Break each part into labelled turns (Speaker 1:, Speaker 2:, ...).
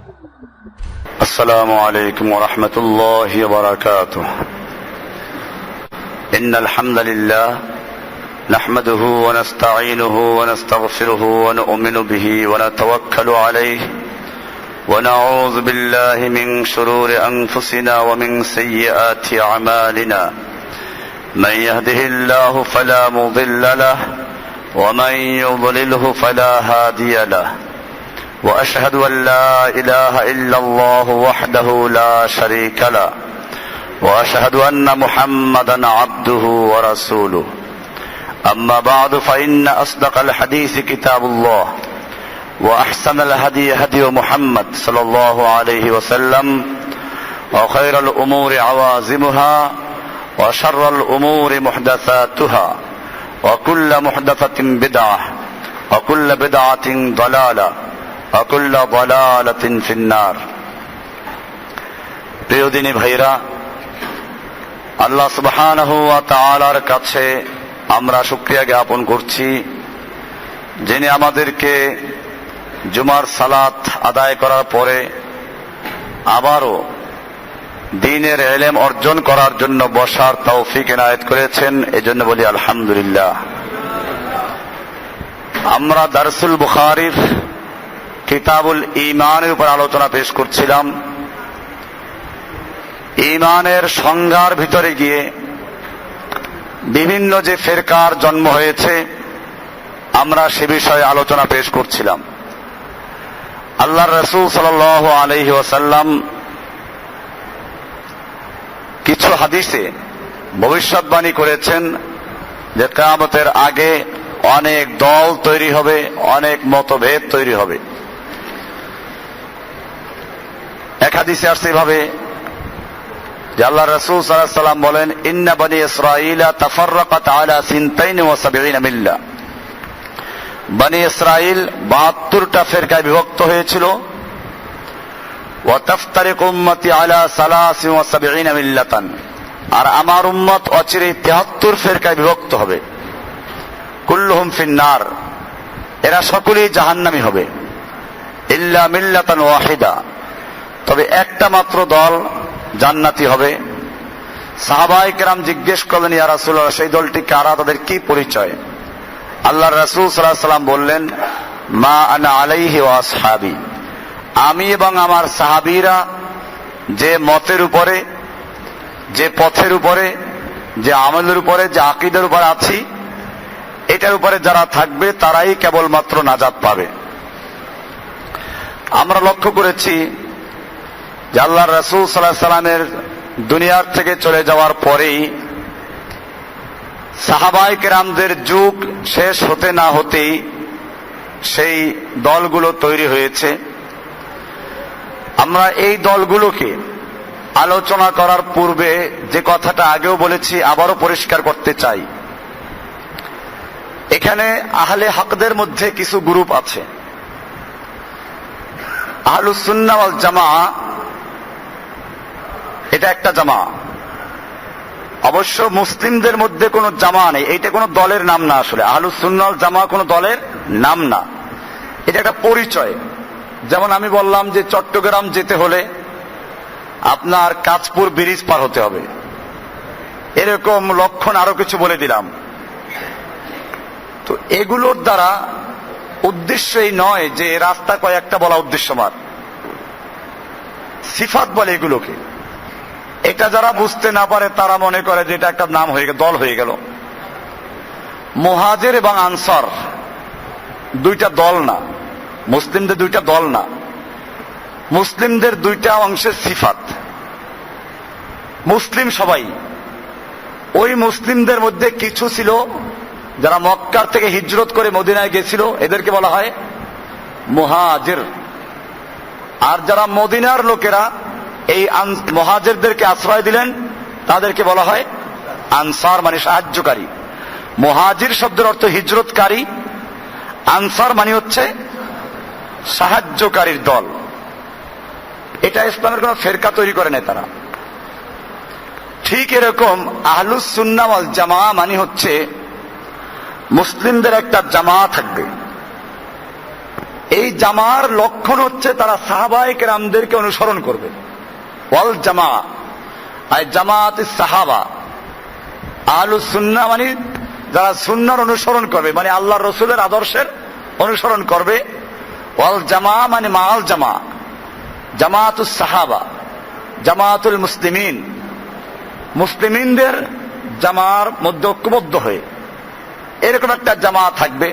Speaker 1: السلام عليكم ورحمة الله وبركاته. إن الحمد لله نحمده ونستعينه ونستغفره ونؤمن به ونتوكل عليه ونعوذ بالله من شرور أنفسنا ومن سيئات أعمالنا. من يهده الله فلا مضل له ومن يضلله فلا هادي له. وأشهد أن لا إله إلا الله وحده لا شريك له وأشهد أن محمدا عبده ورسوله. أما بعد فإن أصدق الحديث كتاب الله وأحسن الهدي هدي محمد صلى الله عليه وسلم وخير الأمور عوازمها وشر الأمور محدثاتها وكل محدثة بدعة وكل بدعة ضلالة وكل ضلالة في النار. প্রিয় দিনী ভাইরা, আল্লাহ সুবহানাহু ওয়া তাআলার কাছে আমরা শুকরিয়া জ্ঞাপন করছি, যিনি আমাদেরকে জুমার সালাত আদায় করার পরে আবারও দ্বীনের ইলম অর্জন করার জন্য বসার তৌফিক এনায়েত করেছেন। এজন্য বলি আলহামদুলিল্লাহ। আমরা দারসুল বুখারীর কিতাবুল ঈমানের উপর আলোচনা পেশ করছিলাম। ঈমানের সংজ্ঞার ভিতরে গিয়ে বিভিন্ন যে ফিরকার জন্ম হয়েছে আমরা সে বিষয়ে আলোচনা পেশ করছিলাম। আল্লাহর রাসূল সাল্লাল্লাহু আলাইহি ওয়াসাল্লাম কিছু হাদিসে ভবিষ্যৎবাণী করেছেন যে কিয়ামতের আগে অনেক দল তৈরি হবে, অনেক মতভেদ তৈরি হবে। এক হাদিসে আসছে এভাবে যে আল্লাহর রাসূল সাল্লাল্লাহু আলাইহি ওয়াসাল্লাম বলেন, ইন্না বনি ইসরাঈলা তাফাররাকাত আলা সিনতাইন ওয়া সাবঈনা মিল্লা। বনি ইসরাঈল 72টা ফিরকায় বিভক্ত হয়েছিল। ওয়া তাফতারিকু উম্মতি আলা সালাসিন ওয়া সাবঈনা মিল্লাতান। আর আমার উম্মত অচিরে 73 ফিরকায় বিভক্ত হবে। কুল্লুহুম ফিন্নার, এরা সকলেই জাহান্নামী হবে। ইল্লা মিল্লাতান ওয়াহিদা, তবে একটা মাত্র দল জান্নাতি হবে। সাহাবায়ে কেরাম জিজ্ঞেস করলেন, ইয়া রাসূলুল্লাহ, সেই দলটি কারা, তাদের কি পরিচয়? আল্লাহর রাসূল সাল্লাল্লাহু আলাইহি ওয়াসাল্লাম বললেন, মা আনা আলাইহি ওয়া আসহাবি, আমি এবং আমার সাহাবীরা যে মতের উপরে, যে পথের উপরে, যে আমলের উপরে, যে আকীদার উপরে আছি, এটার উপরে যারা থাকবে তারাই কেবলমাত্র নাজাত পাবে। আমরা লক্ষ্য করেছি যে আল্লাহর রাসূল সাল্লাল্লাহু আলাইহি ওয়াসাল্লামের দুনিয়ার থেকে চলে যাওয়ার পরেই সাহাবায়ে কেরামদের যুগ শেষ হতে না হতেই সেই দলগুলো তৈরি হয়েছে। আমরা এই দলগুলোকে আলোচনা করার পূর্বে যে কথাটা আগেও বলেছি আবারও পরিষ্কার করতে চাই। এখানে আহলে হকদের মধ্যে কিছু গ্রুপ আছে। আহলুস সুন্নাহ ওয়াল জামাআহ এটা একটা জামা। অবশ্য মুসলিমদের মধ্যে কোনো জামা নেই, এইটা কোনো দলের নাম না। আসলে আহলুস সুন্নাহ ওয়াল জামাআহ কোনো দলের নাম না, এটা একটা পরিচয়। যেমন আমি বললাম যে চট্টগ্রাম যেতে হলে আপনার কাঁচপুর ব্রিজ পার হতে হবে, এরকম লক্ষণ আরো কিছু বলে দিলাম। তো এগুলোর দ্বারা উদ্দেশ্য এই নয় যে রাস্তা কয়েকটা বলা উদ্দেশ্যমান, সিফাত বলে এগুলোকে। এটা যারা বুঝতে না পারে তারা মনে করে যে এটা একটা নাম হয়ে গেল, দল হয়ে গেল। মুহাজির এবং আনসার দুইটা দল না, মুসলিমদের দুইটা দল না, মুসলিমদের দুইটা অংশের সিফাত। মুসলিম সবাই, ওই মুসলিমদের মধ্যে কিছু ছিল যারা মক্কার থেকে হিজরত করে মদিনায় গেছিল, এদেরকে বলা হয় মুহাজির। আর যারা মদিনার লোকেরা এই মুহাজিরদেরকে আশ্রয় দিলেন তাদেরকে বলা হয় আনসার, মানে সাহায্যকারী। মুহাজির শব্দের অর্থ হিজরতকারী, আনসার মানে হচ্ছে সাহায্যকারীর দল। এটা ইসলামের কোন ফেরকা তৈরি করে নেই তারা। ঠিক এরকম আহলুস সুন্নাহ ওয়াল জামাআহ মানে হচ্ছে মুসলিমদের একটা জামাত থাকবে। এই জামার লক্ষণ হচ্ছে তারা সাহাবায়ে কেরামদেরকে অনুসরণ করবে। ওয়াল জামা আই জামাত সাহাবা, আহলুস সুন্নাহ মানে যারা সুন্নাহর অনুসরণ করবে, মানে আল্লাহর রসুলের আদর্শের অনুসরণ করবে। ওয়াল জামা মানে মাল জামা, জামাতুস সাহাবা, জামাতুল মুসলিমিন, মুসলিমিনদের জামার মধ্যে ঐক্যবদ্ধ হয়ে এরকম একটা জামা থাকবে।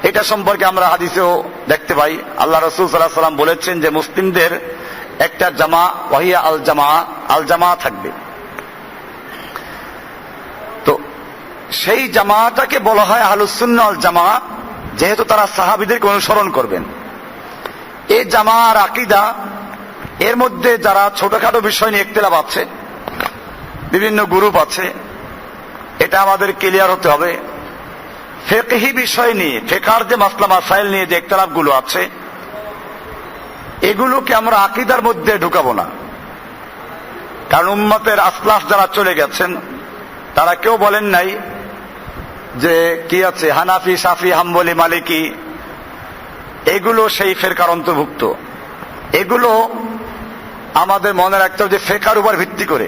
Speaker 1: এটা সম্পর্কে আমরা হাদিসেও দেখতে পাই, আল্লাহ রাসূল সাল্লাল্লাহু আলাইহি ওয়াসাল্লাম বলেছেন যে মুসলিমদের একটা জামা, ওয়াহিয়া আল জামা, আল জামা থাকবে। তো সেই জামাটাকে বলা হয় আহলুস সুন্নাহ ওয়াল জামা, যেহেতু তারা সাহাবীদেরকে অনুসরণ করবেন। এই জামার আকীদা, এর মধ্যে যারা ছোটখাটো বিষয় নিয়ে ইখতিলাফ আছে, বিভিন্ন গ্রুপ আছে, এটা আমাদের ক্লিয়ার হতে হবে। ফিকহি বিষয় নিয়ে, ফিকহার যে মাসলা মাসাইল নিয়ে যে ইখতিলাফ গুলো আছে, এগুলোকে আমরা আকীদার মধ্যে ঢুকাবো না। কারণ উম্মতের আসলাফ যারা চলে গেছেন তারা কেউ বলেন নাই যে কি আছে হানাফি, শাফি, হাম্বলি, মালিকি, এগুলো সেই ফিরকার অন্তর্ভুক্ত। এগুলো আমাদের মনে রাখতে হবে যে ফিকহার উপর ভিত্তি করে।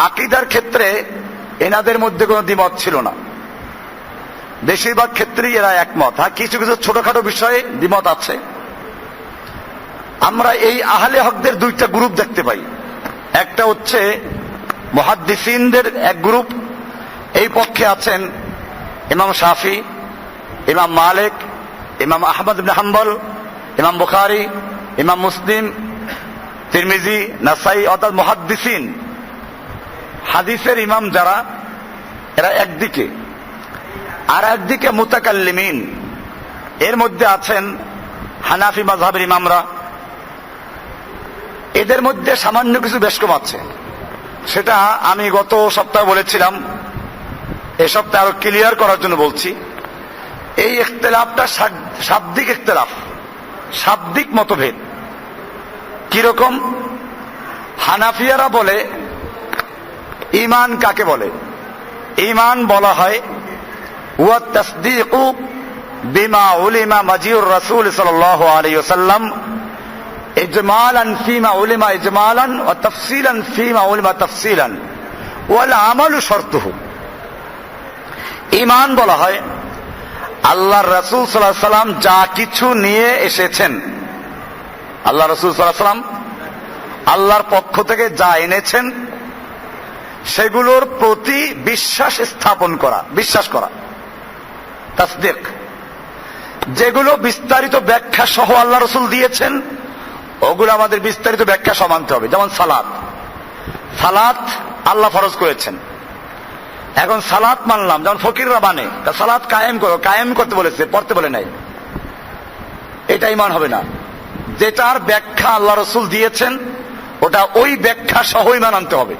Speaker 1: আকীদার ক্ষেত্রে এনাদের মধ্যে কোনো দ্বিমত ছিল না, বেশিরভাগ ক্ষেত্রেই এরা একমত। হ্যাঁ, কিছু কিছু ছোটখাটো বিষয়ে দ্বিমত আছে। আমরা এই আহলে হকদের দুইটা গ্রুপ দেখতে পাই। একটা হচ্ছে মুহাদ্দিসিনদের এক গ্রুপ, এই পক্ষে আছেন ইমাম শাফি, ইমাম মালিক, ইমাম আহমদ ইবনে হাম্বল, ইমাম বুখারী, ইমাম মুসলিম, তিরমিজি, নাসাই, অর্থাৎ মুহাদ্দিসিন, হাদিসের ইমাম যারা, এরা একদিকে। আর একদিকে মুতাকাল্লিমিন, এর মধ্যে আছেন হানাফি মাযহাবের ইমামরা। এদের মধ্যে সামান্য কিছু বেশকম আছে, সেটা আমি গত সপ্তাহে বলেছিলাম, এ সপ্তাহে আরো ক্লিয়ার করার জন্য বলছি। এই ইখতিলাফটা শাব্দিক ইখতিলাফ, শাব্দিক মতভেদ। কিরকম? হানাফিয়ারা বলে ঈমান কাকে বলে? ঈমান বলা হয় ওয়া তাসদীকু বিমা উলিমা মাজিউর রাসূল সাল্লাল্লাহু আলাইহি ওয়াসাল্লাম ইজমালান ফিমা উলিমা ইজমালান ওয়া তাফসীলান ফিমা উলিমা তাফসীলান ওয়াল আমালু শর্তুহু। ঈমান বলা হয় আল্লাহর রাসূল সাল্লাল্লাহু আলাইহি ওয়াসাল্লাম যা কিছু নিয়ে এসেছেন, আল্লাহ রাসূল সাল্লাল্লাহু আলাইহি ওয়াসাল্লাম আল্লাহর পক্ষ থেকে যা এনেছেন সেগুলোর প্রতি বিশ্বাস স্থাপন করা, বিশ্বাস করা, তাসদীক। যেগুলো বিস্তারিত ব্যাখ্যা সহ আল্লাহ রাসূল দিয়েছেন ওগুলো আমাদের বিস্তারিত ব্যাখ্যা সহ মানতে হবে। যেমন সালাত, সালাত আল্লাহ ফরজ করেছেন, এখন সালাত মানলাম, যেমন ফকিররা মানে সালাত কায়েম করো, কায়েম করতে বলেছে, পড়তে বলে নাই, এটা ঈমান হবে না। যেটার ব্যাখ্যা আল্লাহ রাসূল দিয়েছেন ওটা ওই ব্যাখ্যা সহ ঈমান আনতে হবে।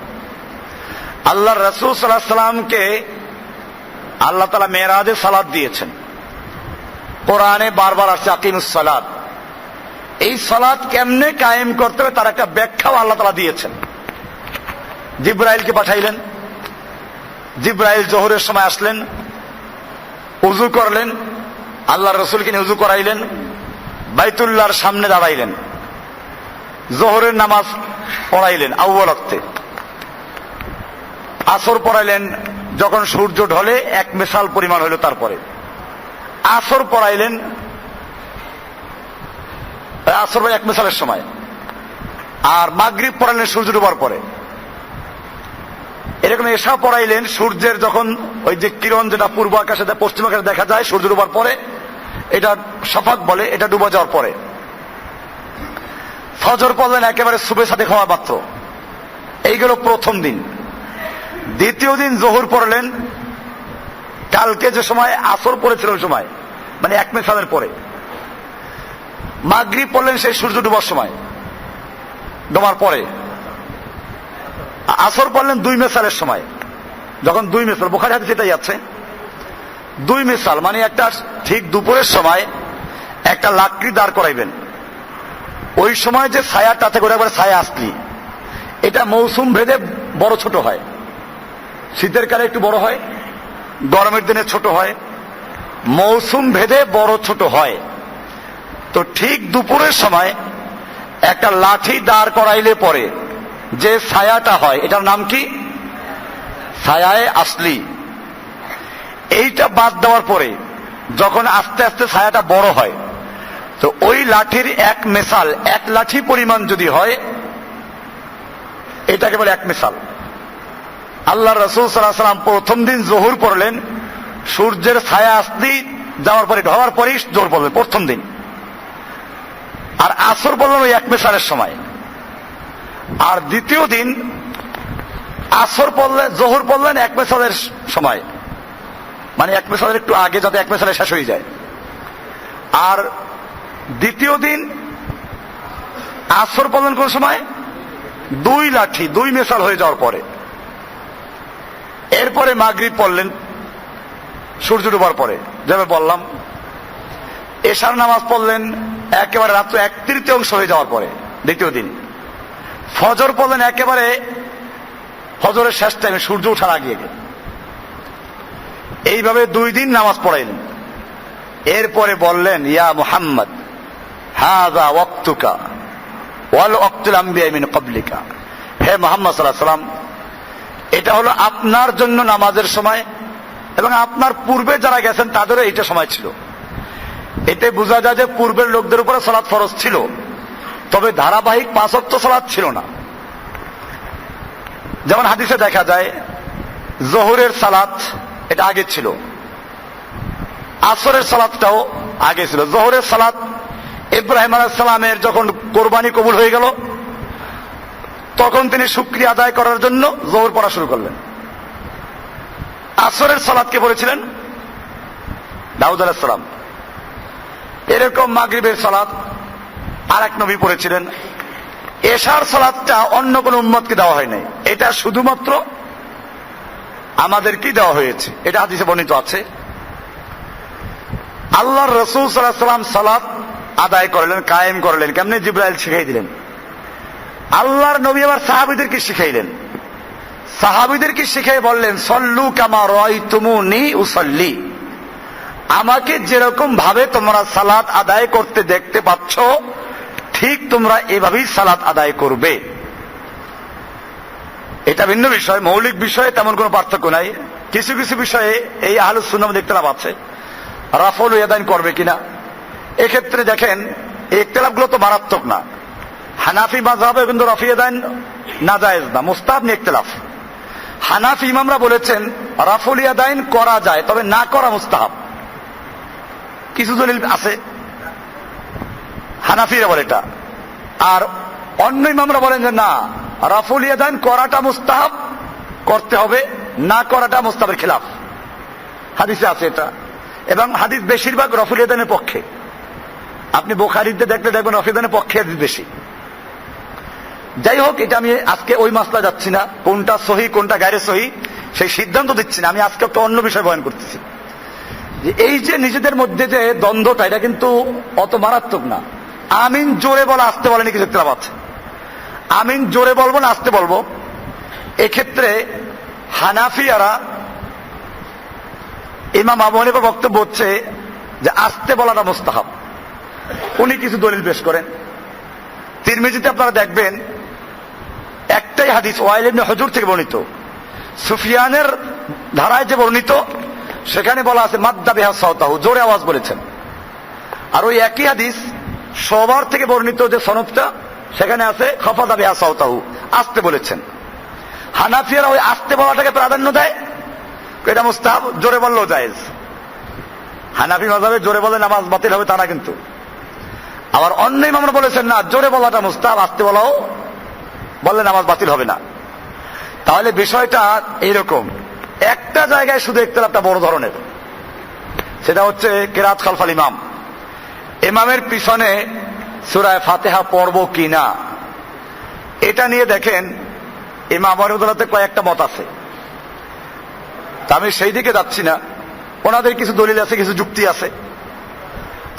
Speaker 1: আল্লাহর রাসূল সাল্লাল্লাহু আলাইহি ওয়াসাল্লামকে আল্লাহ তাআলা মেরাজে সালাত দিয়েছেন, কোরআনে বারবার আসছে আকিমুস সালাত। এই সালাত কেমনে কায়েম করতে হবে তার একটা ব্যাখ্যাও আল্লাহ তাআলা দিয়েছেন। জিবরাইলকে পাঠাইলেন, জিবরাইল জোহরের সময় আসলেন, উযু করলেন, আল্লাহর রাসূলকে নিয়ে উযু করাইলেন, বাইতুল্লাহর সামনে দাঁড়াইলেন, জোহরের নামাজ পড়াইলেন আউয়াল ওয়াক্তে, আসর পড়াইলেন যখন সূর্য ঢলে এক মেসাল পরিমাণ হইল, তারপরে আসর পড়াইলেন, আসর এক মেসালের সময়, আর মাগরিব পড়াইলেন সূর্য ডোবার পরে। এরকম এশা পড়াইলেন সূর্যের যখন ওই যে কিরণ যেটা পূর্ব আকাশে পশ্চিম আকাশে দেখা যায় সূর্য ডোবার পরে, এটা শফাক বলে, এটা ডুবে যাওয়ার পরে। ফজর পড়লেন একেবারে সুবে সাদেক হওয়া মাত্র। এইগুলো প্রথম দিন। দ্বিতীয় দিন জোহর পড়লেন কালকে যে সময় আসর পড়েছিল ওই সময়, মানে এক মেসালের পরে। মাগরিব পড়লেন সেই সূর্য ডুবার সময়, ডোবার পরে। আসর পড়লেন দুই মেসালের সময়, যখন দুই মেসাল, বুখারী হাদিসে এটাই আছে, দুই মেসাল মানে একটা ঠিক দুপুরের সময় একটা লাকড়ি দাঁড় করাইবেন, ওই সময় যে ছায়াটা থেকে ওটা একবার ছায়া আসলি, এটা মৌসুম ভেদে বড় ছোট হয়। শীতের কালে একটু বড় হয়, গরমের দিনে ছোট হয়, মৌসুম ভেদে বড় ছোট হয়। তো ঠিক দুপুরের সময় একটা লাঠি দাঁড় করাইলে পরে যে ছায়াটা হয় এটার নাম কি? ছায়ায়ে আসলি। এইটা বাদ দেওয়ার পরে যখন আস্তে আস্তে ছায়াটা বড় হয়, তো ওই লাঠির এক মেসাল, এক লাঠি পরিমাণ যদি হয়, এটাকে বলে এক মেসাল। আল্লাহ রাসূল সাল্লাল্লাহু আলাইহি ওয়াসাল্লাম প্রথম দিন যোহর পড়লেন, সূর্যের ছায়া আসলি যাওয়ার পরে ঢলার পরেই জোহর পড়লেন প্রথম দিন। আর আসর পড়লেন ওই এক মেসালের সময়। আর দ্বিতীয় দিন আসর পড়লেন, যোহর পড়লেন এক মেসালের সময়, মানে এক মেসালের একটু আগে, যাতে এক মেসালে শেষ হয়ে যায়। আর দ্বিতীয় দিন আসর পড়লেন কোন সময়? দুই লাঠি, দুই মেসাল হয়ে যাওয়ার পরে। এরপরে মাগরিব পড়লেন সূর্য ডোবার পরে, যেভাবে বললাম। এশার নামাজ পড়লেন একেবারে রাত্র 1/3 হয়ে যাওয়ার পরে দ্বিতীয় দিন। ফজর পড়লেন একেবারে ফজরের শেষ টাইমে, সূর্য ওঠার আগে। এইভাবে 2 দিন নামাজ পড়াইলেন। এরপরে বললেন, ইয়া মুহাম্মদ হাযা ওয়াক্তুকা ওয়াল ওয়াক্তুল আমবিয়া মিন ক্বাবলিকা। হে মুহাম্মদ সাল্লাল্লাহু আলাইহি ওয়াসাল্লাম, এটা হলো আপনার জন্য নামাজের সময়, এবং আপনার পূর্বে যারা গেছেন তাদেরও এইটা সময় ছিল। এতে বোঝা যায় যে পূর্বের লোকদের উপরে সালাত ফরজ ছিল, তবে ধারাবাহিক 5 ওয়াক্ত সালাত ছিল না। যেমন হাদিসে দেখা যায় যোহরের সালাত এটা আগে ছিল, আসরের সালাতটাও আগে ছিল। যোহরের সালাত ইব্রাহিম আলাইহিস সালামের যখন কোরবানি কবুল হয়ে গেল, তখন তিনি শুকরিয়া আদায় করার জন্য যোহর পড়া শুরু করলেন। আসরের সালাতকে পড়েছিলেন দাউদ আলাইহিস সালাম। এরকম মাগরিবের সালাত আর এক নবী পড়েছিলেন। এশার সালাতটা অন্য কোন উম্মতকে দেওয়া হয় নাই, এটা শুধুমাত্র আমাদেরকে দেওয়া হয়েছে, এটা হাদিসে বর্ণিত আছে। আল্লাহর রাসূল সাল্লাল্লাহু আলাইহি ওয়াসাল্লাম সালাত আদায় করলেন, কায়েম করলেন কেমনে? জিবরাইল শিখাই দিলেন। আল্লাহর নবী আবার সাহাবীদেরকে শিখাইলেন। সাহাবীদেরকে শিখাই বললেন, সল্লু কামা রাআইতুমুনি উসাল্লি, আমাকে যেরকম ভাবে তোমরা সালাত আদায় করতে দেখতে পাচ্ছ, ঠিক তোমরা এভাবেই সালাত আদায় করবে। এটা ভিন্ন বিষয়, মৌলিক বিষয়ে তেমন কোনো পার্থক্য নাই। কিছু কিছু বিষয়ে এই আহলুস সুন্নাহ দেখতে লাভ আছে, রাফুল ইয়াদাইন করবে কিনা। এক্ষেত্রে দেখেন এই ইখতিলাফগুলো তো মারাত্মক না। হানাফি মাযহাবে কিন্তু রাফি ইয়াদাইন নাজায়েজ না, মুস্তাহাব নিয়ে ইখতিলাফ। হানাফি ইমামরা বলেছেন রাফুল ইয়াদাইন করা যায়, তবে না করা মুস্তাহাব। কিছু দলিল আছে, হানাফিরা বলে এটা। আর অন্য ইমামরা বলেন যে না, রাফুল ইয়াদাইন করাটা মুস্তাহাব, করতে হবে, না করাটা মুস্তাহাবের খেলাফ। হাদিসে আছে এটা, এবং হাদিস বেশিরভাগ রাফুল ইয়াদাইনের পক্ষে। আপনি বুখারীতে দেখলে দেখবেন রাফুল ইয়াদাইনের পক্ষে হাদিস বেশি। যাই হোক, এটা আমি আজকে ওই মাসলা যাচ্ছি না, কোনটা সহি কোনটা গায়রে সহি সেই সিদ্ধান্ত দিচ্ছি না। আমি আজকে একটা অন্য বিষয় বয়ান করতেছি। এই যে নিজেদের মধ্যে যে দ্বন্দ্বটা, এটা কিন্তু অত মারাত্মক না। আমিন জোরে বলা আসতে বলেনি, কিছু ইখতিলাফ আছে। আমিন জোরে বলবো না আসতে বলবো, এক্ষেত্রে হানাফিয়ারা ইমাম আবু হানিফার বক্তব্য হচ্ছে যে আসতে বলাটা মুস্তাহাব। উনি কিছু দলিল পেশ করেন। তিরমিজিতে আপনারা দেখবেন একটাই হাদিস ওয়াইল ইবনে হুজুর থেকে বর্ণিত, সুফিয়ানের ধারায় যে বর্ণিত, সেখানে বলা আছে মাদ্দা বিহা সাওতাহু, জোরে আওয়াজ বলেছেন। আর ওই একই হাদিস সবার থেকে বর্ণিত যে সনদটা, সেখানে আছে খাফাদা বিহা সাওতাহু, আসতে বলেছেন। হানাফিয়ারা ওই আসতে বলাটাকে প্রাধান্য দেয়, এটা মুস্তাহাব, জোরে বললেও জায়েজ। হানাফি মাযহাবে জোরে বলে নামাজ বাতিল হবে তা না কিন্তু। আবার অন্য ইমামরা বলেছেন না, জোরে বলাটা মুস্তাহাব, আসতে বলাও বললে নামাজ বাতিল হবে না। তাহলে বিষয়টা এইরকম। একটা জায়গায় শুধু ইখতিলাফটা বড় ধরনের, সেটা হচ্ছে কিরাত খালফাল ইমাম, ইমামের পিছনে সূরা ফাতিহা পড়ব কিনা। এটা নিয়ে দেখেন ইমাম আবুদুল্লাহতে কয়েকটা মত আছে। তা আমি সেই দিকে যাচ্ছি না, ওনাদের কিছু দলিল আছে, কিছু যুক্তি আছে।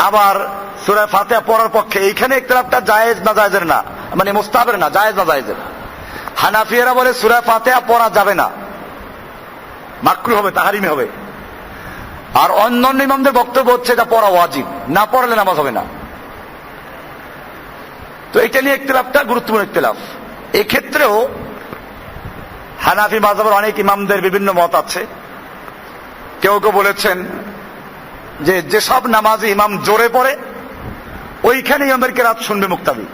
Speaker 1: আবার সূরা ফাতিহা পড়ার পক্ষে এইখানে ইখতিলাফটা জায়েজ না জায়েজের না, মানে মুস্তাহাবের না, জায়েজ না জায়েজের। হানাফিয়ারা বলে সূরা ফাতিহা পড়া যাবে না, মাকরুহ হবে, তাহরিমি হবে। আর অন্যান্য ইমামদের বক্তব্য হচ্ছে এটা পড়া ওয়াজিব, না পড়লে নামাজ হবে না। তো এটা নিয়ে ইখতিলাফটা গুরুত্বপূর্ণ ইখতিলাফ। এক্ষেত্রেও হানাফি মাযহাবের অনেক ইমামদের বিভিন্ন মত আছে। কেউ কেউ বলেছেন যে যেসব নামাজে ইমাম জোরে পড়ে ওইখানে ইমামের কিরাত শুনবে মুক্তাদি,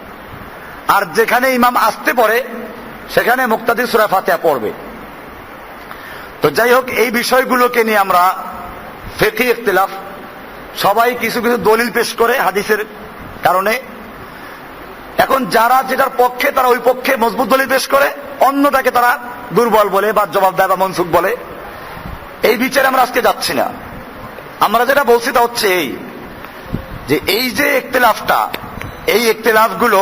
Speaker 1: আর যেখানে ইমাম আস্তে পড়ে সেখানে মুক্তাদি সূরা ফাতিহা পড়বে। তো যাই হোক, এই বিষয়গুলোকে নিয়ে আমরা ফিকহি ইখতিলাফ, সবাই কিছু কিছু দলিল পেশ করে হাদিসের কারণে। এখন যারা যেটার পক্ষে তারা ওই পক্ষে মজবুত দলিল পেশ করে, অন্যটাকে তারা দুর্বল বলে বা জবাব দেয় বা মনসুখ বলে। এই বিচারে আমরা আজকে যাচ্ছি না। আমরা যেটা বলছি তা হচ্ছে এই যে এই যে ইখতিলাফটা, এই ইখতিলাফগুলো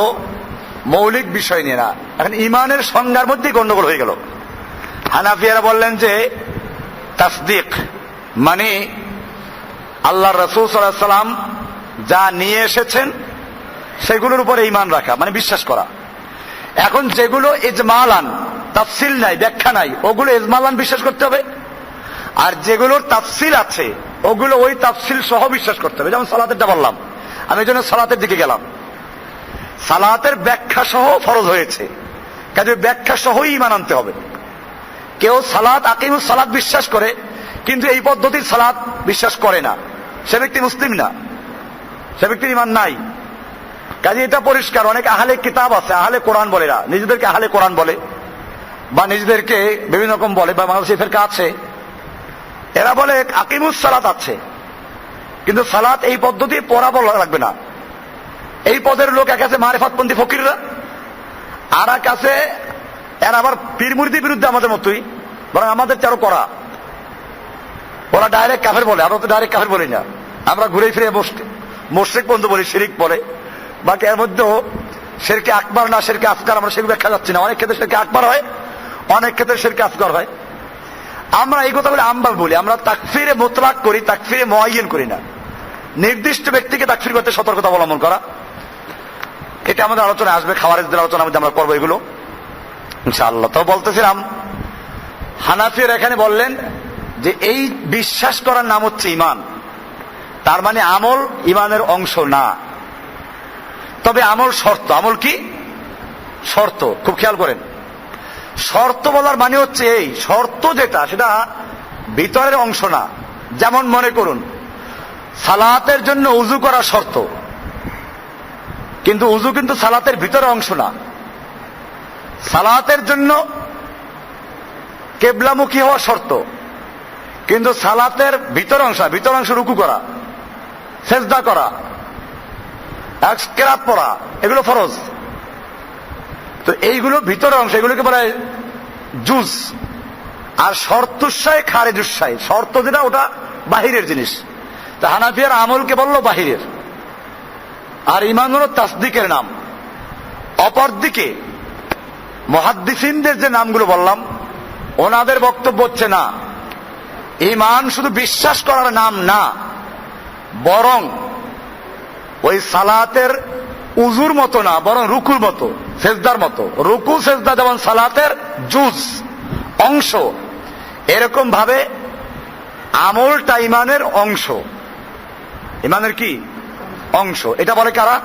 Speaker 1: মৌলিক বিষয় নিয়ে না, এখন ইমানের সংজ্ঞার মধ্যেই গন্ডগোল হয়ে গেল। হানাফিয়ারা বললেন যে তাসদিক মানে আল্লাহ রাসূল সাল্লাল্লাহু আলাইহি সাল্লাম যা নিয়ে এসেছেন সেগুলোর উপরে ঈমান রাখা, মানে বিশ্বাস করা। এখন যেগুলো ইজমালান, তাফসিল নাই, ব্যাখ্যা নাই, ওগুলো ইজমালান বিশ্বাস করতে হবে। আর যেগুলোর তাফসিল আছে ওগুলো ওই তাফসিল সহ বিশ্বাস করতে হবে। যেমন সালাতেরটা বললাম, আমি এই জন্য সালাতের দিকে গেলাম। সালাতের ব্যাখ্যা সহ ফরজ হয়েছে, কাজে ব্যাখ্যা সহই ঈমান আনতে হবে। কেউ সালাত আকিমুস সালাত বিশ্বাস করে কিন্তু এই পদ্ধতির সালাত বিশ্বাস করে না, সে ব্যক্তি মুসলিম না, সে ব্যক্তির ঈমান নাই। কাজে এটা পরিষ্কার। অনেক আহলে কিতাব আছে, আহলে কোরআন বলে, না নিজেদেরকে আহলে কোরআন বলে বা নিজেদেরকে বিভিন্ন রকম বলে, বা বাংলাদেশে ফেরকা আছে, এরা বলে আকিমুস সালাত আছে, কিন্তু সালাত এই পদ্ধতি পড়া বলা লাগবে না। এই পদের লোক এক আছে মারিফাতপন্থী ফকিররা, আর এক আছে এরা আবার পীর মুরিদির বিরুদ্ধে আমাদের মতোই, বরং আমাদের চারো করা। ওরা ডাইরেক্ট কাফের বলে, আমরা তো ডাইরেক্ট কাফের বলি না, আমরা ঘুরে ফিরে মুশরিক পর্যন্ত বলি, শিরিক বলে। বাকি এর মধ্যেও শিরকে আকবার না শিরকে আসগার আমরা সেগুলো ব্যাখ্যা যাচ্ছি না। অনেক ক্ষেত্রে শিরকে আকবার হয়, অনেক ক্ষেত্রে শিরকে আসগার হয়। আমরা এই কথা বলে আমবাল বলি, আমরা তাকফিরে মুতলাক করি, তাকফিরে মুআয়্যান করি না। নির্দিষ্ট ব্যক্তিকে তাকফির করতে সতর্কতা অবলম্বন করা, এটা আমাদের আলোচনা আসবে, খাওয়ারিজদের আলোচনা মধ্যে আমরা করবো এগুলো ইনশাআল্লাহ। তো বলতেছিলাম, হানাফিরা এখানে বললেন যে এই বিশ্বাস করার নাম হচ্ছে ঈমান, তার মানে আমল ঈমানের অংশ না। তবে আমল শর্ত। আমল কি? শর্ত। খুব খেয়াল করেন, শর্ত বলার মানে হচ্ছে এই শর্ত যেটা, সেটা ভিতরের অংশ না। যেমন মনে করুন, সালাতের জন্য উযু করা শর্ত, কিন্তু উযু কিন্তু সালাতের ভিতরের অংশ না। সালাতের জন্য কিবলামুখী হওয়া শর্ত, কিন্তু সালাতের ভিতর অংশ, ভিতর অংশ রুকু করা, সেজদা করা, কেরাত পড়া, এগুলো ফরজ। তো এইগুলো ভিতরের অংশ, এগুলোকে বলা হয় জুজ। আর শর্তুসায় খারেজুসায়, শর্ত যেটা ওটা বাহিরের জিনিস। তা হানাফিয়ার আমলকে বললো বাহিরের, আর ঈমান হলো তাসদিকের নাম। অপরদিকে মুহাদ্দিসিনদের যে নামগুলো বললাম, ওনাদের বক্তব্য হচ্ছে না, ঈমান শুধু বিশ্বাস করার নাম না, বরং ওই সালাতের উজুর মতো না, বরং রুকুর মতো, সেজদার মতো। রুকু সেজদা যেমন সালাতের জুজ অংশ, এরকম ভাবে আমলটা ঈমানের অংশ। ঈমানের কি অংশ? এটা বলে কারা?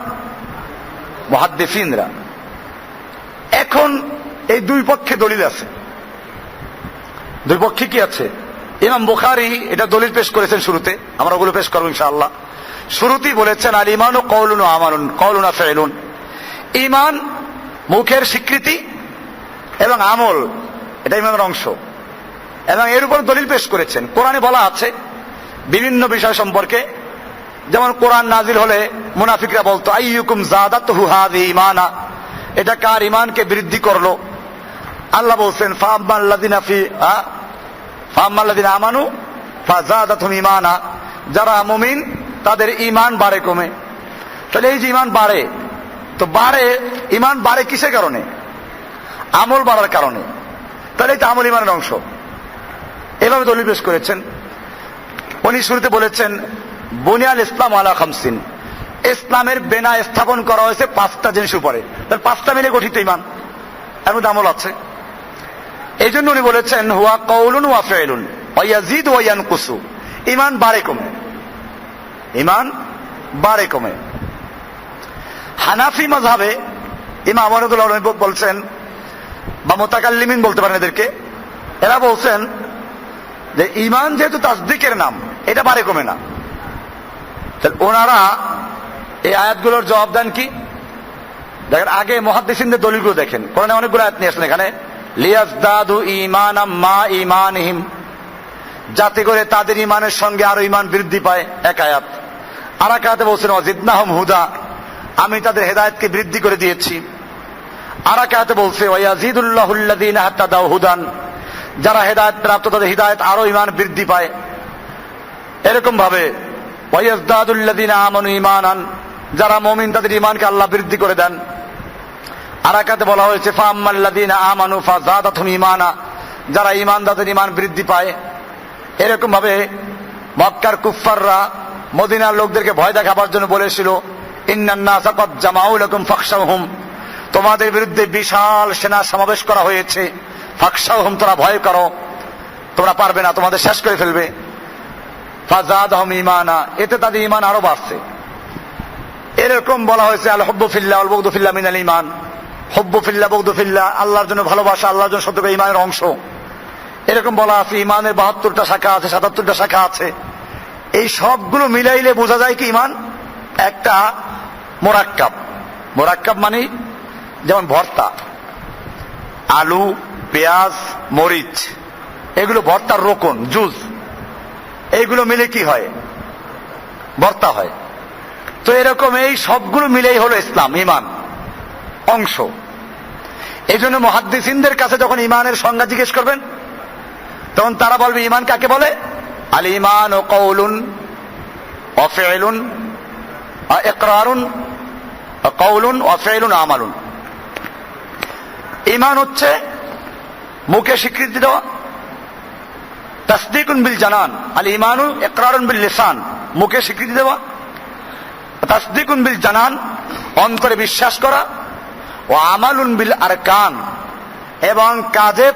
Speaker 1: মুহাদ্দিসিনরা। এখন এই দুই পক্ষে দলিল আছে। দুই পক্ষে কি আছে? ইমাম বুখারী এটা দলিল পেশ করেছেন শুরুতে, আমরা ওগুলো পেশ করবো ইনশাআল্লাহ। শুরুতেই বলেছেন আল ঈমানু কওলুন ওয়া আমালুন, কওলুন ওয়া ফি'লুন। ঈমান মুখের স্বীকৃতি এবং আমল, এটা ঈমানের অংশ। এবং এর উপর দলিল পেশ করেছেন। কোরআনে বলা আছে বিভিন্ন বিষয় সম্পর্কে, যেমন কোরআন নাজিল হলে মুনাফিকরা বলতো আইয়ুকুম যাদাতুহু হাযিহি ঈমানা, এটা কার ঈমানকে বৃদ্ধি করলো? আল্লাহ বলছেন ফাআম্মাল্লাযিনা আমানু ফাযাদাতুহুম ঈমানা, যারা মুমিন তাদের ঈমান বাড়ে কমে। তাহলে এই যে ঈমান বাড়ে, তো বাড়ে, ঈমান বাড়ে কিসের কারণে? আমল বাড়ার কারণে। তাহলে এটা আমল ঈমানের অংশ। এভাবে দলিল পেশ করেছেন। উনি শুরুতে বলেছেন বুনিয়াল ইসলাম আলা খামসিন, ইসলামের বেনা স্থাপন করা হয়েছে 5টা জিনিসের উপরে। তাহলে 5টা মিলে গঠিত ঈমান, এর মধ্যে আমল আছে। এই জন্য উনি বলেছেন হুয়া কওলুন ওয়া ফি'লুন ওয়া ইয়াজিদু ওয়া ইয়ানকুসু, ঈমান বাড়ে কমে, ঈমান বাড়ে কমে। হানাফি মাযহাবে ইমাম আমানুল্লাহ বলছেন, বা মুতাকাল্লিমিন বলতে পারেন এদেরকে, এরা বলছেন যে ঈমান যেহেতু তাসদিকের নাম, এটা বারে কমে না। ওনারা এই আয়াতগুলোর জবাব দেন কি? দেখেন আগে মুহাদ্দিসিনদের দলিলগুলো দেখেন। কোরআনে অনেকগুলো আয়াত নিয়ে আসলেন এখানে, লিয়াজদাদু ঈমানাম মা ঈমানিহিম, যাতে করে তাদের ঈমানের সঙ্গে আরো ঈমান বৃদ্ধি পায়, এক আয়াত। আর এক আয়াতে বলছেন ওয়াজিদনাহুম হুদা, আমি তাদের হেদায়েতকে বৃদ্ধি করে দিয়েছি। আর এক আয়াতে বলছে ওয়ায়াজিদুল্লাহুল্লাযীনা হাতাদাউ হুদান, যারা হেদায়েত প্রাপ্ত তাদের হিদায়েত আরো ঈমান বৃদ্ধি পায়। এরকম ভাবে ওয়ায়াজদাদুল্লাযীনা আমানু ঈমানান, যারা মুমিন তাদের ঈমানকে আল্লাহ বৃদ্ধি করে দেন। আর এক আয়াতে বলা হয়েছে ফাআম্মাল্লাযীনা আমানু ফাযাদাতুহুম ঈমানা, যারা ঈমান তাদের ঈমান বৃদ্ধি পায়। এরকম ভাবে মক্কার কুফফাররা মদিনার লোকদেরকে ভয় দেখাবার জন্য বলেছিল ইন্নান নাসা ক্বাদ জামাউ লাকুম ফাখশাউহুম, তোমাদের বিরুদ্ধে বিশাল সেনা সমাবেশ করা হয়েছে, ফাখশাউহুম, তোমরা ভয় করো, তোমরা পারবে না, তোমাদের শেষ করে ফেলবে। ফাযাদাহুম ঈমানা, এতে তাদের ঈমান আরো বাড়ছে। এরকম বলা হয়েছে আল হুব্বু ফিল্লাহ ওয়াল বুগদু ফিল্লাহ মিনাল ঈমান, হুব্বু ফিল্লাহ বুগদু ফিল্লাহ, আল্লাহর জন্য ভালোবাসা, আল্লাহর জন্য সত্যি ঈমানের অংশ। এরকম বলা আছে ঈমানের 72টা শাখা আছে, 77টা শাখা আছে। এই সবগুলো মিলাইলে বোঝা যায় কি ঈমান একটা মোরাক্কাব। মোরাক্কাব মানে যেমন ভর্তা, আলু, পেঁয়াজ, মরিচ, এগুলো ভর্তার রোকন, জুস, এইগুলো মিলে কি হয়? ভর্তা হয়। তো এরকম এই সবগুলো মিলেই হলো ইসলাম, ঈমান অংশ। এই জন্য মুহাদ্দিসিনদের কাছে যখন ঈমানের সংজ্ঞা জিজ্ঞেস করবেন, তখন তারা বলবে ঈমান কাকে বলে? আল ঈমান ও কওলুন ওয়া ফি'লুন, ইকরারুন কওলুন ওয়া ফি'লুন আমালুন। ঈমান হচ্ছে মুখে স্বীকৃতি দেওয়া, তাসদীকুন বিল জানান, আল ঈমানু ইকরারুন বিল লিসান, মুখে স্বীকৃতি দেওয়া, তাসদীকুন বিল জানান, অন্তরে বিশ্বাস করা, ও আমালুন বিল আরকান, এবং কাজে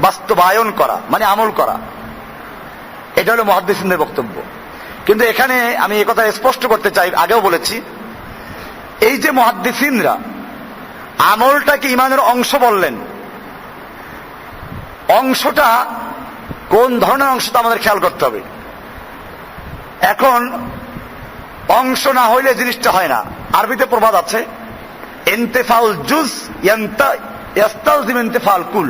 Speaker 1: বাস্তবায়ন করা, মানে আমল করা। এটা হলো মুহাদ্দিসিনদের বক্তব্য। কিন্তু এখানে আমি এই কথা স্পষ্ট করতে চাই, আগেও বলেছি, এই যে মুহাদ্দিসিনরা আমলটাকে ঈমানের অংশ বললেন, অংশটা কোন ধরনের অংশটা আমাদের খেয়াল করতে হবে। এখন অংশ না হইলে জিনিসটা হয় না। আরবিতে প্রবাদ আছে, ইন্তেফাউল জুজ ইয়াস্তালজিম ইন্তেফাউল কুল,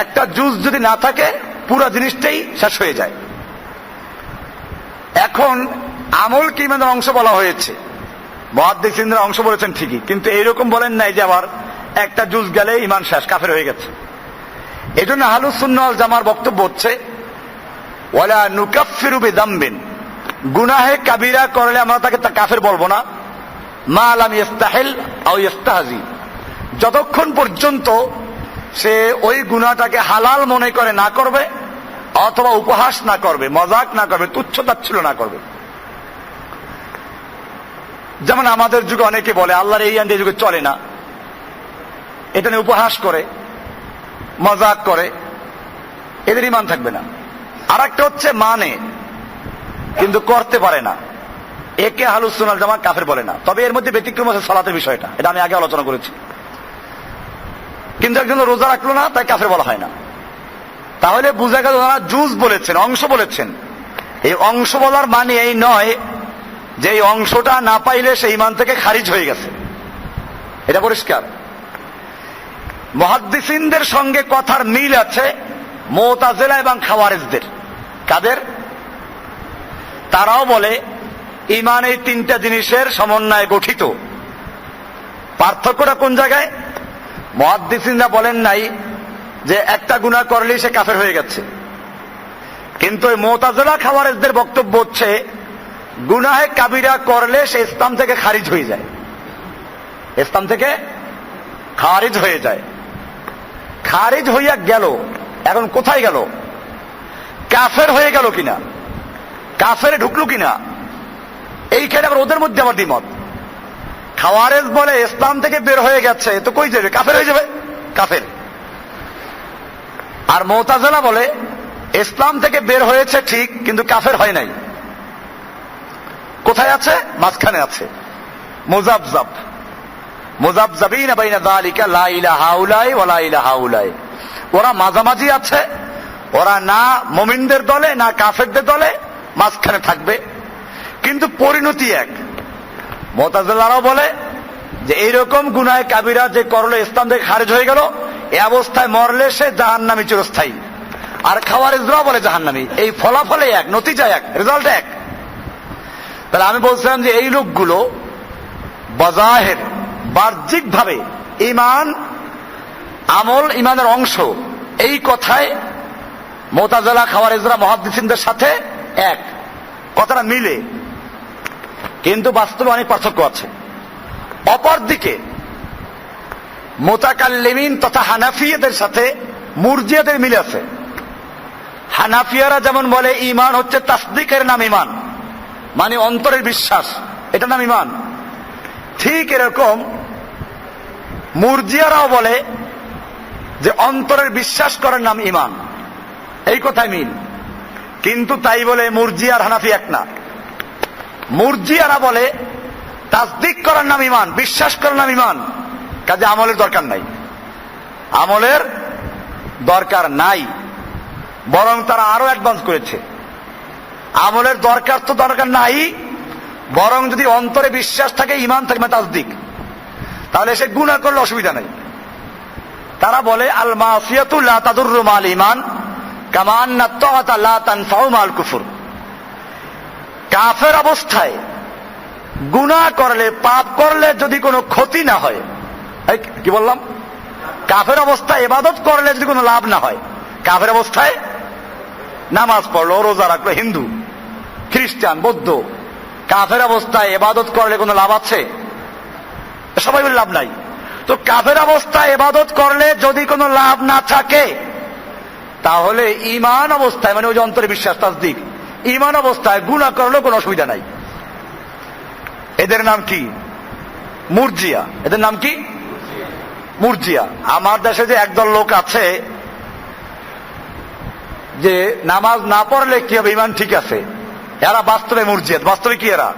Speaker 1: একটা জুজ যদি না থাকে পুরো জিনিসটাই শেষ হয়ে যায়। এখন আমলকে ঈমানের অংশ বলা হয়েছে, মুহাদ্দিসিনরা অংশ বলেছেন ঠিকই, কিন্তু এইরকম বলেন নাই যে আবার একটা জুজ গেলে ঈমান শেষ, কাফের হয়ে গেছে। এই জন্য আহলুস সুন্নাহ ওয়াল জামার বক্তব্য হচ্ছে ওয়ালা নুকাফফিরু বিযামবিন, গুনাহে কাবীরা করলে আমরা তাকে কাফের বলবো না, মা লাম ইস্তাহিল আও ইস্তাহজি, যতক্ষণ পর্যন্ত সে ওই গুনাহটাকে হালাল মনে করে না করবে, অথবা উপহাস না করবে, মজাক না করবে, তুচ্ছ তাচ্ছিল্য না করবে। যেমন আমাদের যুগে অনেকে বলে আল্লাহর এই আইন এই যুগে চলে না, এটা নিয়ে উপহাস করে, মজাক করে, এদের ঈমান থাকবে না। আর একটা হচ্ছে মানে কিন্তু করতে পারে না, একে আহলুস সুন্নাহ ওয়াল জামাত কাফের বলে না। তবে এর মধ্যে ব্যতিক্রম আছে সালাতের বিষয়টা, এটা আমি আগে আলোচনা করেছি। কিন্তু একজন রোজা রাখলো না, তাই কাফের বলা হয় না। তাহলে বুঝা গেল ওনারা জুজ বলেছেন, অংশ বলেছেন। এই অংশ বলার মানে এই নয় যে এই অংশটা না পাইলে সেই ঈমান থেকে খারিজ হয়ে গেছে, এটা পরিষ্কার। মুহাদ্দিসিনদের সঙ্গে কথার মিল আছে মুতাজিলা এবং খাওয়ারিজদের। কাদের? তারাও বলে ঈমান এই তিনটা জিনিসের সমন্বয়ে গঠিত। পার্থক্যটা কোন জায়গায়? মুহাদ্দিসিনরা বলেন নাই যে একটা গুনাহ করলেই সে কাফের হয়ে গেছে, কিন্তু মুতাজিলা খাওয়ারিজদের বক্তব্য হচ্ছে গুনাহে কাবিরা করলে সে ইসলাম থেকে খারিজ হয়ে যায়, ইসলাম থেকে খারিজ হয়ে যায়। খারিজ হইয়া গেল, এখন কোথায় গেল? কাফের হয়ে গেল কিনা, কাফেরে ঢুকলো কিনা, এইখানে আবার ওদের মধ্যে আবার দ্বিমত। খাওয়ারেজ বলে ইসলাম থেকে বের হয়ে গেছে, তো কই যাবে? কাফের হয়ে যাবে, কাফের। আর মুতাজিলা বলে ইসলাম থেকে বের হয়েছে ঠিক, কিন্তু কাফের হয় নাই। কোথায় আছে? মাঝখানে আছে, মুজাবজাব। মুযাবযাবিনা বাইনা যালিকা লা ইলাহা হাউলাই ওয়া লা ইলাহা হাউলাই। ওরা মাঝামাঝি আছে, ওরা না মুমিনদের দলে না কাফেরদের দলে, মাঝখানে থাকবে, কিন্তু পরিণতি এক। মুতাজিলারাও বলে যে এইরকম গুনাহে কাবিরা যে করলে ইসলাম থেকে খারিজ হয়ে গেল, এই অবস্থায় মরলে সে জাহান্নামী চিরস্থায়ী। আর খাওয়ারিজরাও বলে জাহান্নামী। এই ফলাফলে এক, নতিজা এক, রেজাল্ট এক। তাহলে আমি বলছিলাম যে এই লোকগুলো বাজাহের বাহ্যিক ভাবে ঈমান আমল ঈমানের অংশ, এই কথায় মুতাজিলা খাওয়ারিজরা মুহাদ্দিসিনদের সাথে এক, কথাটা মিলে, কিন্তু বাস্তবে অনেক পার্থক্য আছে। অপরদিকে মুতাকাল্লিমিন তথা হানাফিয়াদের সাথে মুরজিয়াদের মিল আছে। হানাফিয়ারা যেমন বলে ঈমান হচ্ছে তাসদিকের নাম ঈমান, মানে অন্তরের বিশ্বাস, এটা নাম ঈমান। ঠিক এরকম মুরজিয়ারাও বলে যে অন্তরের বিশ্বাস করার নাম ঈমান, এই কথাই মিল। কিন্তু তাই বলে মুরজিয়া আর হানাফি এক না। মুরজিয়ারা বলে তাসদিক করার নাম ঈমান, বিশ্বাস করার নাম ঈমান, কাজে আমলের দরকার নাই, আমলের দরকার নাই। বরং তারা আরো অ্যাডভান্স করেছে, আমলের দরকার তো দরকার নাই, বরং যদি অন্তরে বিশ্বাস থাকে, ঈমান থাকে, মানে তাসদিক, তাহলে সে গুনাহ করলে অসুবিধা নাই। তারা বলে আল মাসিয়াতু লা তাদুররু মাল ঈমান কামা আন্না তাআতা লা তানফাউ মাল কুফর। কাফের অবস্থায় গুনাহ করলে, পাপ করলে যদি কোনো ক্ষতি না হয়, কি বললাম, কাফের অবস্থায় ইবাদত করলে যদি কোনো লাভ না হয়, কাফের অবস্থায় নামাজ পড়লো, রোজা রাখলো, হিন্দু, খ্রিস্টান, বৌদ্ধ, কাফের অবস্থায় ইবাদত করলে কোনো লাভ আছে? সবাই বলে লাভ নাই। তো কাফের অবস্থায় ইবাদত করলে যদি কোনো লাভ না থাকে, তাহলে ঈমান অবস্থায়, মানে ওই যে অন্তরে বিশ্বাস তাসদিক, ঈমান অবস্থায় গুনাহ করলেও কোনো অসুবিধা নাই। এদের নাম কি? মুরজিয়া। এদের নাম কি? মুরজিয়া। আমার দেশে যে একদল লোক আছে যে নামাজ না পড়লে কি হবে, ঈমান ঠিক আছে, এরা বাস্তবে মুরজিয়া। বাস্তবে কি এরা?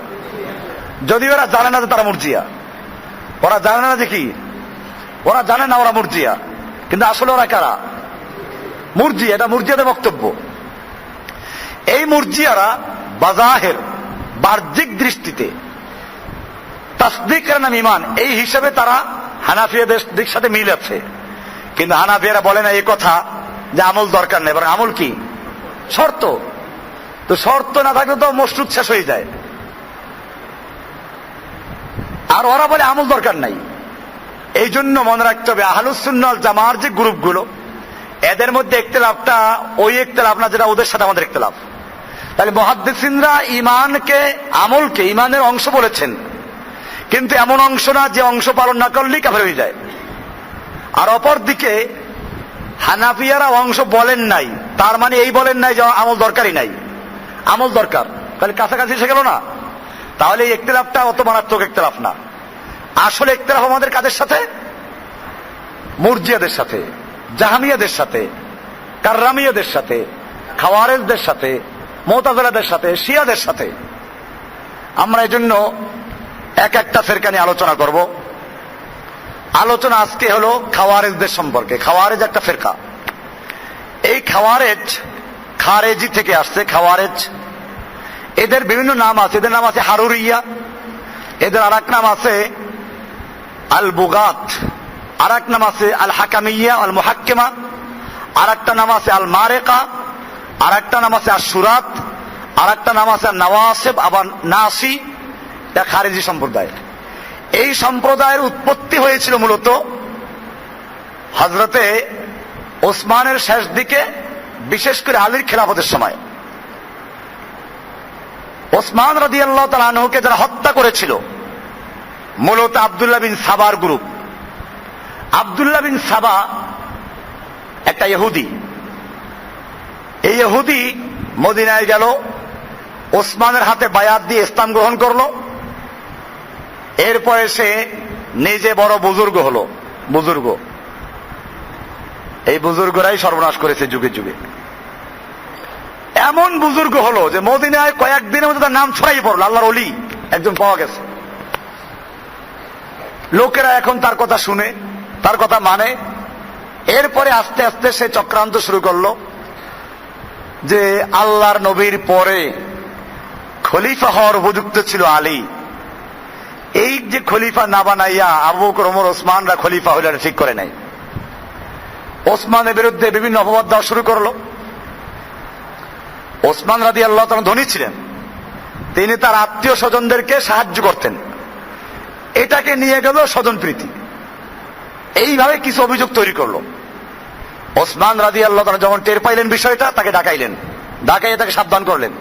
Speaker 1: যদিও এরা জানে না যে তারা মুরজিয়া, ওরা জানে না যে কি, ওরা জানে না ওরা মুরজিয়া, কিন্তু আসলে ওরা কারা? মুরজিয়া। এটা মুরজিয়াদের বক্তব্য। এই মুরজিয়ারা বাজাহের বাহ্যিক দৃষ্টিতে তাসদিকের নাম ঈমান, এই হিসেবে তারা হানাফিয়াদের দিক সাথে মিল আছে। কিন্তু হানাফিয়ারা বলে না এই কথা যে আমল দরকার নেই, বরং আমল কি শর্ত। তো শর্ত না থাকলে তো মশরুত শেষ হয়ে যায়। আর ওরা বলে আমল দরকার নাই। এই জন্য মনে রাখতে হবে আহলুস সুন্নাহ ওয়াল জামার যে গ্রুপগুলো, এদের মধ্যে ইখতিলাফটা ওই ইখতিলাফ না যেটা ওদের সাথে আমাদের ইখতিলাফ। তাহলে মুহাদ্দিসিনরা ঈমানকে, আমলকে ঈমানের অংশ বলেছেন, কিন্তু এমন অংশ না যে অংশ পালন না করলেই কাফের হয়ে যায়। আর অপর দিকে হানাফিয়ারা অংশ বলেন নাই, তার মানে এই বলেন নাই যে আমল দরকারই নাই, আমল দরকার। তাহলে কাছাকাছি এসে গেল না? তাহলে এই ইখতিলাফটা অত মারাত্মক ইখতিলাফ না। আসলে ইখতিলাফ আমাদের কাদের সাথে? মুরজিয়াদের সাথে, জাহমিয়াদের সাথে, কাররামিয়াদের সাথে, খাওয়ারিজদের সাথে, মুতাজিলাদের সাথে, শিয়াদের সাথে। আমরা এই জন্য এক একটা ফেরকা নিয়ে আলোচনা করব। আলোচনা আজকে হলো খাওয়ারিজদের সম্পর্কে। খাওয়ারিজ একটা ফেরকা। এই খাওয়ারিজ খারেজি থেকে আসছে। খাওয়ারিজ এদের বিভিন্ন নাম আছে। এদের নাম আছে হারুরিয়া, এদের আর এক নাম আছে আল বুগাত, আর এক নাম আছে আল হাকামিয়া আল মুহাক্কিমা, আর একটা নাম আছে আল মারেকা, আর একটা নাম আছে আশুরাত, আর একটা নাম আছে নওয়াসিব, আবার নাসি। এটা খারেজি সম্প্রদায়। এই সম্প্রদায়ের উৎপত্তি হয়েছিল মূলত হযরতে ওসমানের শেষ দিকে, বিশেষ করে আলীর খেলাফতের সময়। ওসমান রাদিয়াল্লাহু তাআলা আনহুকে যারা হত্যা করেছিল মূলত আব্দুল্লাহ বিন সাবার গ্রুপ। আব্দুল্লাহ বিন সাবা একটা ইহুদি। এই ইহুদি মদিনায় গেল, ওসমানের হাতে বায়াত দিয়ে ইসলাম গ্রহণ করলো। এরপরে সে নিজে বড় বুজুর্গ হলো। বুজুর্গ, এই বুজুর্গরাই সর্বনাশ করেছে যুগে যুগে। এমন বুজুর্গ হলো যে মদিনায় কয়েকদিনের মধ্যে তার নাম ছড়াই পড়লো, আল্লাহর ওলি একজন পাওয়া গেছে। লোকেরা এখন তার কথা শুনে, তার কথা মানে। এরপরে আস্তে আস্তে সে চক্রান্ত শুরু করলো যে আল্লাহর নবীর পরে খলিফা হওয়ার উপযুক্ত ছিল আলী। এই যে খলিফা না বানাইয়া আবু বকর, ওমর, ওসমানরা খলিফা হইলে ঠিক করে নাই। ওসমানের বিরুদ্ধে বিভিন্ন অপবাদ দেওয়া শুরু করলো। ওসমান রাদিয়াল্লাহু তাআলা ধনী ছিলেন, তিনি তার আত্মীয় স্বজনদেরকে সাহায্য করতেন, এটাকে নিয়ে গেল স্বজনপ্রীতি। এইভাবে কিছু অভিযোগ তৈরি করলো। ওসমান রাদিয়াল্লাহু তাআলা যখন টের পাইলেন বিষয়টা, তাকে ডাকাইলেন, ডাকাইয়ে তাকে সাবধান করলেন।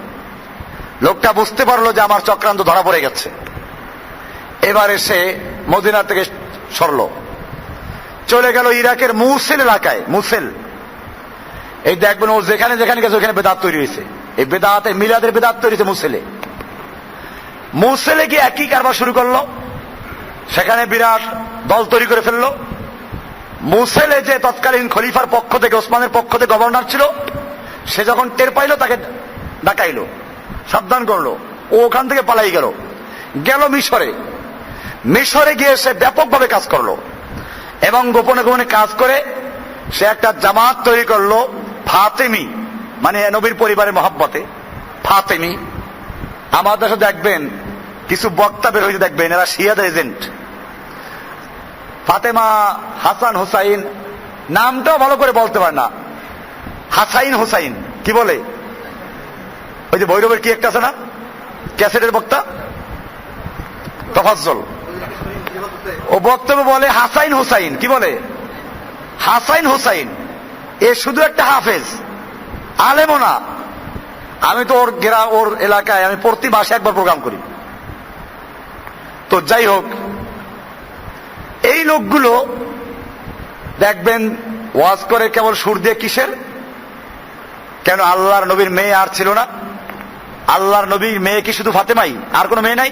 Speaker 1: লোকটা বুঝতে পারলো যে আমার চক্রান্ত ধরা পড়ে গেছে। এবারে সে মদিনা থেকে সরল, চলে গেল ইরাকের মুসেল এলাকায়। মুসেল, এই দেখবেন ও যেখানে যেখানে গেছে ওখানে বেদাত তৈরি হয়েছে। এই বেদাতে মিলাদের বেদাত তৈরি হয়েছে মুসেলে। মুসেলে গিয়ে একই কারবার শুরু করলো, সেখানে বিরাট দল তৈরি করে ফেললো। মুসেলে যে তৎকালীন খলিফার পক্ষ থেকে, ওসমানের পক্ষ থেকে গভর্নর ছিল, সে যখন টের পাইলো তাকে ডাকাইলো, সাবধান করলো। ও ওখান থেকে পালাই গেল, গেল মিশরে। মিশরে গিয়ে সে ব্যাপকভাবে কাজ করলো এবং গোপনে গোপনে কাজ করে সে একটা জামাত তৈরি করলো, ফাতেমি, মানে নবীর পরিবারের মহব্বতে ফাতেমি। আমাদের দেশে দেখবেন কিছু বক্তা বের হয়েছে, দেখবেন এরা শিয়াদের এজেন্ট। ফাতেমা, হাসান, হুসাইন, নামটাও ভালো করে বলতে পারে না। হাসাইন, হুসাইন কি বলে? ওই যে ভৈরবের কি একটা আছে না, ক্যাসেটের বক্তা তফাজ্জল, ও বক্তব্য বলে হাসাইন হুসাইন। কি বলে? হাসাইন হুসাইন। এ শুধু একটা হাফেজ, আলেমও না। আমি তো ওর এলাকায় আমি প্রতি মাসে একবার প্রোগ্রাম করি। তো যাই হোক, এই লোকগুলো দেখবেন ওয়াজ করে কেবল সুর দিয়ে। কিসের? কেন আল্লাহর নবীর মেয়ে আর ছিল না? আল্লাহর নবীর মেয়ে কি শুধু ফাতেমাই? আর কোনো মেয়ে নাই?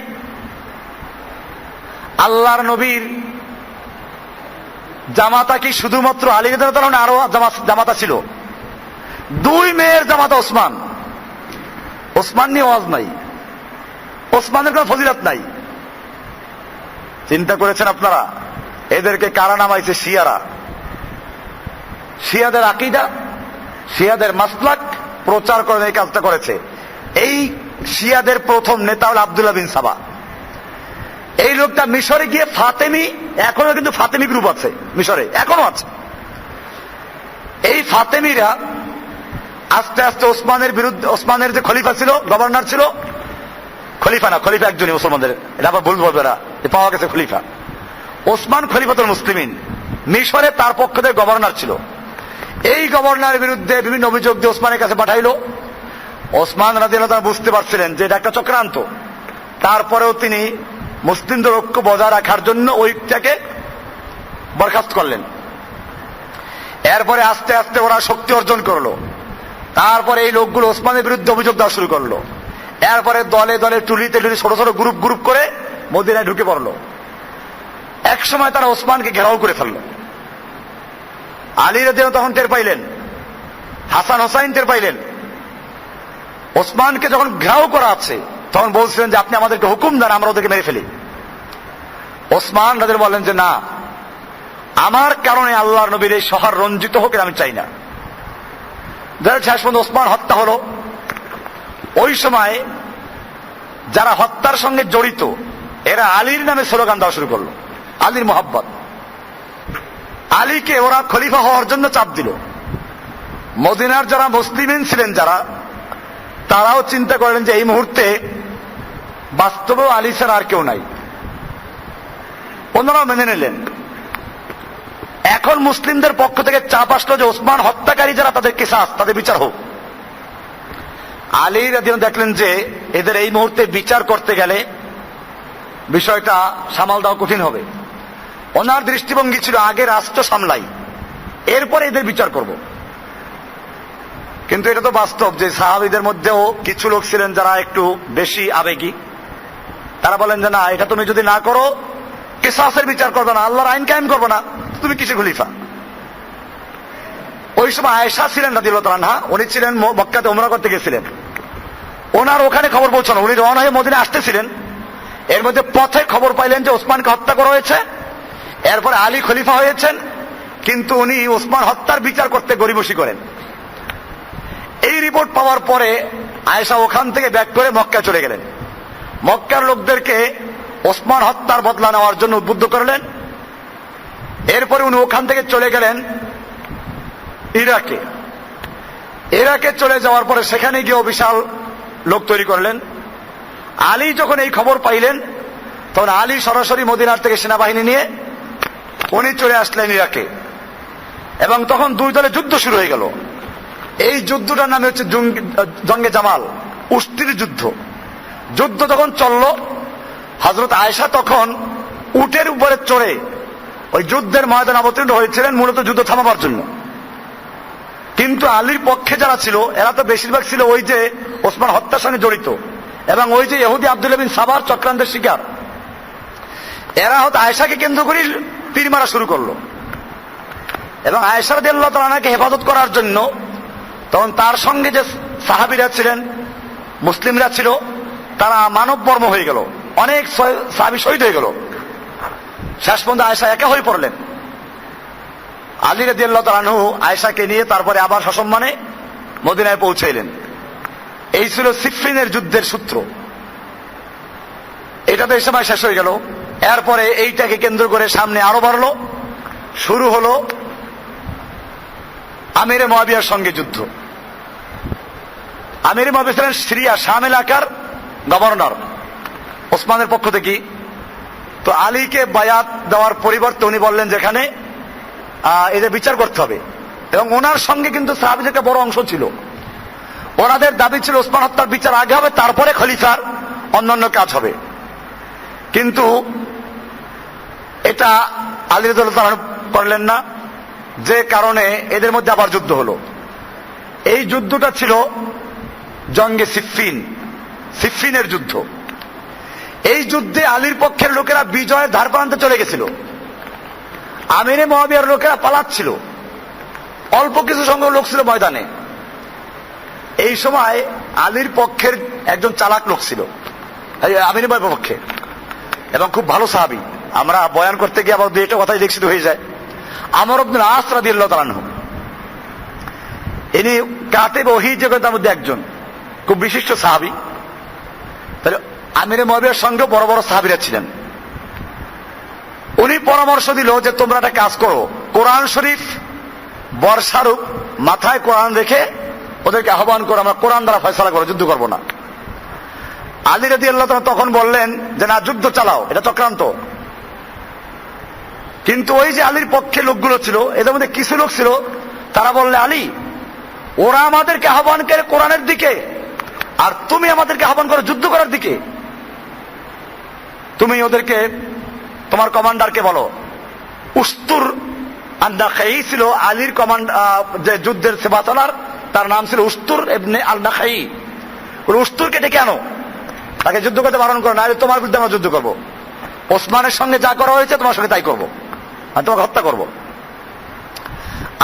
Speaker 1: আল্লাহর নবীর জামাতা কি শুধুমাত্র আলী রাদিয়াল্লাহু তাআলা? আরো জামাতা ছিল। দুই মেয়ের জামাতা ওসমান। ওসমান নিয়ে ওয়াজ নাই, ওসমানের কোনো ফজিলত নাই। চিন্তা করেছেন আপনারা? এদেরকে কারা নামাইছে? শিয়ারা। শিয়াদের আকীদা, শিয়াদের মাসলাক প্রচার করে এই কাজটা করেছে। এই শিয়াদের প্রথম নেতা হল আব্দুল্লাহ বিন সাবা। এই লোকটা মিশরে গিয়ে ফাতেমি, এখনো কিন্তু ফাতেমি গ্রুপ আছে মিশরে, এখনো আছে। এই ফাতেমিরা আস্তে আস্তে ওসমানের বিরুদ্ধে, ওসমানের যে খলিফা ছিল, গভর্নর ছিল, খলিফা না, খলিফা একজনই মুসলমানদের, এটা আবার ভুল বলবে না, পাওয়া গেছে খলিফা। ওসমান খলিফাতুল মুসলিমিন, মিশরে তার পক্ষ থেকে গভর্নর ছিল। এই গভর্নরের বিরুদ্ধে বিভিন্ন অভিযোগ দিয়ে ওসমানের কাছে পাঠাইলো। ওসমান রাদিয়াল্লাহু তাআলা বুঝতে পারছিলেন যে এটা একটা চক্রান্ত। তারপরেও তিনি মুসলিমদের ঐক্য বজায় রাখার জন্য ওইটাকে বরখাস্ত করলেন। এরপরে আস্তে আস্তে ওরা শক্তি অর্জন করলো। তারপরে এই লোকগুলো ওসমানের বিরুদ্ধে অভিযোগ দেওয়া শুরু করলো। এরপরে দলে দলে, টুলিতে টুলি, ছোট ছোট গ্রুপ গ্রুপ করে মদিনায় ঢুকে পড়লো। এক সময় তারা ওসমানকে ঘেরাও করে ফেললো। আলী রাদিয়াল্লাহু তখন টের পাইলেন, হাসান হোসাইন টের পাইলেন। ওসমানকে যখন ঘেরাও করা আছে, তখন বলছিলেন যে আপনি আমাদেরকে হুকুম দেন, আমরা ওদেরকে মেরে ফেলি। ওসমান রাদিয়াল্লাহু বলেন যে না, আমার কারণে আল্লাহর নবীর এই শহর রঞ্জিত হোক, আমি চাই না। শেষ পর্যন্ত ওসমান হত্যা হলো। ওই সময় যারা হত্যার সঙ্গে জড়িত, এরা আলীর নামে স্লোগান দেওয়া শুরু করলো, আলীর মোহাব্বত। আলীকে ওরা খলিফা হওয়ার জন্য চাপ দিল। মদিনার যারা মুসলিমিন ছিলেন, যারা, তারাও চিন্তা করলেন যে এই মুহূর্তে বাস্তবেও আলী ছাড়া আর কেউ নাই। অন্যরাও মেনে নিলেন। এখন মুসলিমদের পক্ষ থেকে চাপ আসলো যে ওসমান হত্যাকারী যারা, তাদের কিসাস, তাদের বিচার হোক। আলী রাদিয়াল্লাহু দেখলেন যে এদের এই মুহূর্তে বিচার করতে গেলে বিষয়টা সামাল দেওয়া কঠিন হবে। ওনার দৃষ্টিভঙ্গি ছিল আগে রাষ্ট্র সামলাই, এরপরে এদের বিচার করব। কিন্তু এটা তো বাস্তব যে সাহাবীদের মধ্যেও কিছু লোক ছিলেন যারা একটু বেশি আবেগী। তারা বলেন যে না, এটা তুমি যদি না করো, কিসাসের বিচার করবে না, আল্লাহর আইন কায়েম করবে না, তুমি কিসে খলিফা? ওই সময় আয়েশা ছিলেন রাদিয়াল্লাহু তাআলা আনহা, উনি ছিলেন মক্কাতে উমরা করতে গেছিলেন। ওনার ওখানে খবর পৌঁছানো, উনি রওনা হয়ে মদিনায় আসতেছিলেন। এর মধ্যে পথে খবর পাইলেন যে ওসমানকে হত্যা করা হয়েছে, এরপরে আলী খলিফা হয়েছেন, কিন্তু উনি ওসমান হত্যার বিচার করতে গড়িমসি করেন। এই রিপোর্ট পাওয়ার পরে আয়েশা ওখান থেকে ব্যাক করে মক্কা চলে গেলেন। মক্কার লোকদেরকে ওসমান হত্যার বদলা নেওয়ার জন্য উদ্বুদ্ধ করলেন। এরপরে উনি ওখান থেকে চলে গেলেন ইরাকে। ইরাকে চলে যাওয়ার পরে সেখানে গিয়েও বিশাল লোক তৈরি করলেন। আলী যখন এই খবর পাইলেন, তখন আলী সরাসরি মদিনার থেকে সেনাবাহিনী নিয়ে উনি চলে আসলেন ইরাকে, এবং তখন দুই দলে যুদ্ধ শুরু হয়ে গেল। এই যুদ্ধটার নামে হচ্ছে জঙ্গে জামাল, উষ্টির যুদ্ধ। যুদ্ধ যখন চলল, হযরত আয়েশা তখন উটের উপরে চড়ে ওই যুদ্ধের ময়দানে অবতীর্ণ হয়েছিলেন মূলত যুদ্ধ থামাবার জন্য। কিন্তু আলীর পক্ষে যারা ছিল এরা তো বেশিরভাগ ছিল ওই যে ওসমান হত্যার সঙ্গে জড়িত, এবং ওই যে ইহুদি আব্দুল্লাহ বিন সাবার চক্রান্তের শিকার। এরা হয়তো আয়েশাকে কেন্দ্র করে তীর মারা শুরু করলো, এবং আয়েশা রাদিয়াল্লাহু তাআলা আনহাকে হেফাজত করার জন্য তখন তার সঙ্গে যে সাহাবীরা ছিলেন, মুসলিমরা ছিল, তারা মানববর্ম হয়ে গেল। অনেক সাহাবী শহীদ হয়ে গেল। শেষ পর্যন্ত আয়েশা একা হয়ে পড়লেন। আলী রাদিয়াল্লাহু তাআলা আনহু আয়েশাকে নিয়ে তারপরে আবার সসম্মানে মদিনায় পৌঁছাইলেন। এই ছিল সিফফিনের যুদ্ধের সূত্র। এটা তো এই সময় শেষ হয়ে গেল। এরপরে এইটাকে কেন্দ্র করে সামনে আরো বাড়লো, শুরু হলো আমিরে মুআবিয়ার সঙ্গে যুদ্ধ। আমিরে মুআবিয়া ছিলেন সিরিয়া শাম এলাকার গভর্নর ওসমানের পক্ষ থেকে। তো আলীকে বায়াত দেওয়ার পরিবর্তে উনি বললেন যেখানে এদের বিচার করতে হবে, এবং ওনার সঙ্গে কিন্তু সাহাবীদের একটা বড় অংশ ছিল। ওনাদের দাবি ছিল ওসমান হত্যার বিচার আগে হবে, তারপরে খলিফার অন্যান্য কাজ হবে। কিন্তু এটা আলী রাদিয়াল্লাহু তাআলা করলেন না, যে কারণে এদের মধ্যে আবার যুদ্ধ হলো। এই যুদ্ধটা ছিল জঙ্গে সিফফিন, সিফফিনের যুদ্ধ। এই যুদ্ধে আলীর পক্ষের লোকেরা বিজয়ের ধার প্রান্তে চলে গেছিল, আমিরে মুআবিয়ার লোকেরা পালাচ্ছিল। অল্প কিছু সংখ্যক লোক ছিল ময়দানে। এই সময় আলীর পক্ষের একজন চালাক লোক ছিল আমিরে মুআবিয়ার পক্ষে, এবং খুব ভালো সাহাবী। আমরা বয়ান করতে গিয়ে আবার দুই একটা কথাই দেখছিত হয়ে যায়। আমর ইবনুল আস রাদিয়াল্লাহু তাআলা আনহু, ইনি কাতিব ওহী জগতের মধ্যে একজন খুব বিশিষ্ট সাহাবী। তাহলে আমিরে মুআবিয়ার সঙ্গে বড় বড় সাহাবীরা ছিলেন। উনি পরামর্শ দিল যে তোমরা একটা কাজ করো, কোরআন শরীফ বর্ষারূপ মাথায় কোরআন রেখে ওদেরকে আহ্বান করো, আমরা কোরআন দ্বারা ফয়সালা করো, যুদ্ধ করবো না। আলী রাদিয়াল্লাহু তাআলা তখন বললেন যে না, যুদ্ধ চালাও, এটা চক্রান্ত। কিন্তু ওই যে আলীর পক্ষে লোকগুলো ছিল, এদের মধ্যে কিছু লোক ছিল, তারা বললে আলী, ওরা আমাদেরকে আহ্বান করে কোরআনের দিকে, আর তুমি আমাদেরকে আহ্বান করো যুদ্ধ করার দিকে। তুমি ওদেরকে তোমার কমান্ডারকে বলো। উস্তুর আন-নাখাই ছিল আলীর কমান্ড, যে যুদ্ধের সেবাতলার, তার নাম ছিল উস্তুর ইবনে আল-নাখাই। উস্তুরকে ডেকে আনো, তাকে যুদ্ধ করতে বারণ করো, না তোমার বিরুদ্ধে আমরা যুদ্ধ করবো। ওসমানের সঙ্গে যা করা হয়েছে তোমার সঙ্গে তাই করবো, আর তোমাকে হত্যা করবো।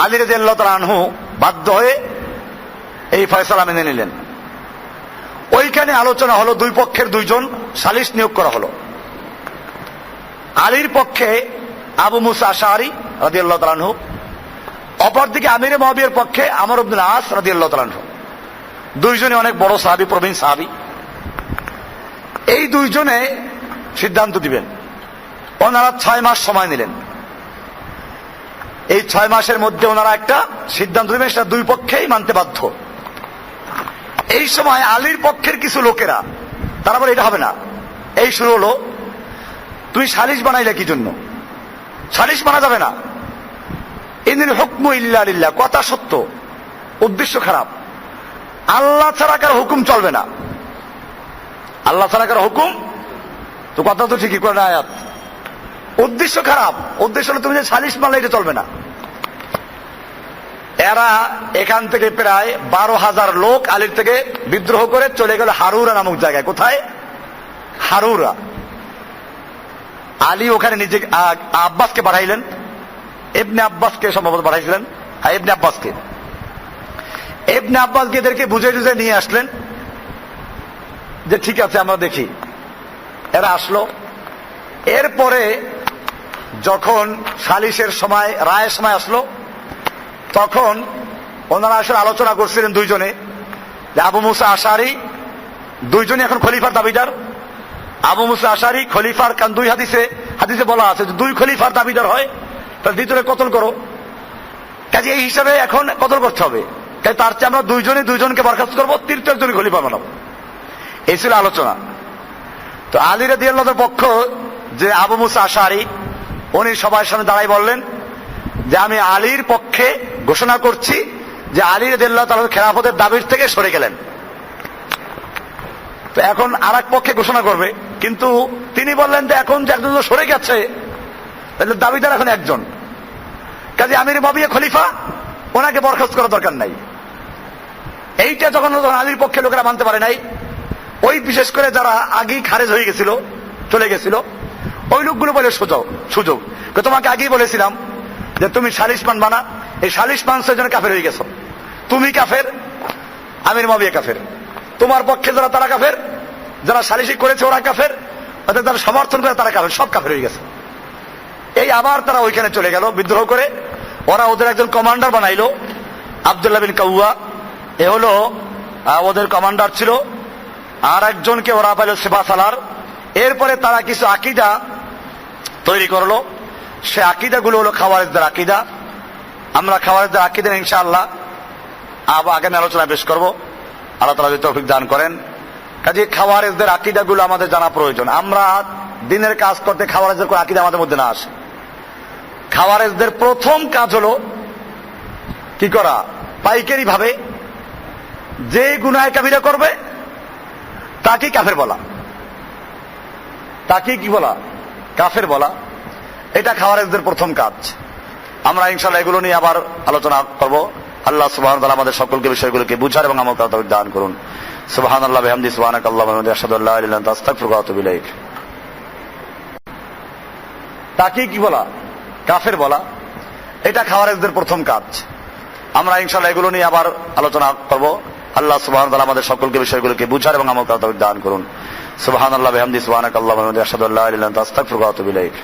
Speaker 1: আলী রাদিয়াল্লাহু তাআলা আনহু বাধ্য হয়ে এই ফয়সালা মেনে নিলেন। ওইখানে আলোচনা হলো, দুই পক্ষের দুইজন সালিস নিয়োগ করা হলো। আলীর পক্ষে আবু মুসা আশআরী রাদিয়াল্লাহু তাআলা আনহু, অপরদিকে আমিরে মুআবিয়ার পক্ষে আমর ইবনুল আস রাদিয়াল্লাহু তাআলা আনহু। দুইজনে অনেক বড় সাহাবী, প্রবীণ সাহাবী। এই দুইজনে সিদ্ধান্ত দিবেন। ওনারা 6 মাস সময় নিলেন। এই 6 মাসের মধ্যে ওনারা একটা সিদ্ধান্ত দিবেন, সেটা দুই পক্ষেই মানতে বাধ্য। এই সময় আলীর পক্ষের কিছু লোকেরা তারা বলে এটা হবে না। এই শুরু হলো, তুই সালিশ বানাইলে কি জন্য? সালিশ মানা যাবে না। ইনিল হুকমু ইল্লা লিল্লাহ, কথা সত্য, উদ্দেশ্য খারাপ। আল্লাহ ছাড়া কারো হুকুম চলবে না। আল্লাহ ছাড়া কারো হুকুম, তো কথা তো ঠিকই করে আয়াত। উদ্দেশ্য খারাপ, উদ্দেশ্য হলো তুমি যে সালিশ মানলে এটা চলবে না। এরা এখান থেকে প্রায় 12,000 লোক আলীর থেকে বিদ্রোহ করে চলে গেল হারুরা নামক জায়গায়। কোথায়? হারুরা। আলী ওখানে নিজে আব্বাসকে পাঠাইলেন, ইবনে আব্বাসকে সম্ভবত পাঠাইছিলেন, হ্যাঁ ইবনে আব্বাসকে। ইবনে আব্বাসকে এদেরকে বুঝে টুঝে নিয়ে আসলেন যে ঠিক আছে আমরা দেখি। এরা আসলো। এরপরে যখন সালিশের সময়, রায়ের সময় আসলো, তখন ওনারা আসলে আলোচনা করছিলেন দুইজনে যে আবু মুসা আশারি, দুইজনই এখন খলিফার দাবিদার। আবু মুসা আশারি খলিফার, কারণ দুই হাদিসে বলা আছে যে দুই খলিফার দাবিদার হয় তার দ্বিতীয় কতল করো, কাজে এই হিসাবে এখন কতল করতে হবে, তাই তার চেয়ে আমরা দুইজনকে বরখাস্ত করবো, তৃতীয় একজন খলিফা বানাবো। এই ছিল আলোচনা। তো আলী রাদিয়াল্লাহু পক্ষ যে আবু মুসা আশারি, উনি সবার সামনে দাঁড়াই বললেন যে আমি আলীর পক্ষে ঘোষণা করছি যে আলী রাদিয়াল্লাহু তাআলা খেলাফতের দাবির থেকে সরে গেলেন। তো এখন আর এক পক্ষে ঘোষণা করবে, কিন্তু তিনি বললেন যে এখন যে একজন সরে গেছে তাহলে দাবিদার এখন একজন, কাজে আমির মুআবিয়া খলিফা, ওনাকে বরখাস্ত করার দরকার নাই। এইটা যখন আলীর পক্ষে লোকেরা মানতে পারে নাই, ওই বিশেষ করে যারা আগেই খারেজ হয়ে গেছিল, চলে গেছিল, ওই লোকগুলো বলে সুযোগ তোমাকে আগেই বলেছিলাম যে তুমি সালিশ মানবা না, এই সালিশ মানসের জন্য কাফের হয়ে গেছো, তুমি কাফের, আমির মুআবিয়া কাফের, তোমার পক্ষে যারা তারা কাফের, যারা সালিশি করেছে ওরা কাফের, অর্থাৎ যারা সমর্থন করে তারা কাফের, সব কাফের হয়ে গেছে। এই আবার তারা ওইখানে চলে গেল বিদ্রোহ করে। ওরা ওদের একজন কমান্ডার বানাইলো, আব্দুল্লাহ বিন কাউয়া, এ হলো ওদের কমান্ডার ছিল। আর একজনকে ওরা পাইল সেবা সালার। এরপরে তারা কিছু আকীদা তৈরি করলো, সে আকীদাগুলো হলো খাওয়ারিজদের আকীদা। আমরা খাওয়ারিজদের আকীদা ইনশাআল্লাহ আগামী আলোচনায় পেশ করব, আল্লাহ তাআলা যদি তৌফিক দান করেন। কাজে খাওয়ারিজদের আকীদাগুলো আমাদের জানা প্রয়োজন। আমরা দিনের কাজ করতে খাওয়ারিজদের কোন আকীদা আমাদের মধ্যে না আসে। খাওয়ারিজদের প্রথম কাজ হলো কি করা, পাইকারি ভাবে যে গুনাহ কাবিরা করবে তাকে কাফের বলা, তাকে কি বলা, কাফের বলা। এটা খাওয়ারিজদের প্রথম কাজ। আমরা ইনশাআল্লাহ এগুলো নিয়ে আবার আলোচনা করব। আল্লাহ সুবহানাহু ওয়া তাআলা আমাদের সকলকে বিষয়গুলোকে বুঝার এবং আমল করার তৌফিক দান করুন। সুবহানাল্লাহি ওয়া বিহামদিহি, সুবহানাকাল্লাহুম্মা ওয়া বিহামদিকা, আশহাদু আল্লা ইলাহা ইল্লা আনতা, আস্তাগফিরুকা ওয়া আতুবু ইলাইক। তাকে কি বলা, কাফের বলা। এটা খাওয়ারিজদের প্রথম কাজ। আমরা ইনশাআল্লাহ এগুলো নিয়ে আবার আলোচনা করব। আল্লাহ সুবহানাহু ওয়া তাআলা আমাদের সকলকে বিষয়গুলোকে বুঝার এবং আমল করার তৌফিক দান করুন। সুবহানাল্লাহি ওয়া বিহামদিহি, সুবহানাকাল্লাহুম্মা ওয়া বিহামদিকা, আশহাদু আল্লা ইলাহা ইল্লা আনতা, আস্তাগফিরুকা ওয়া আতুবু ইলাইক।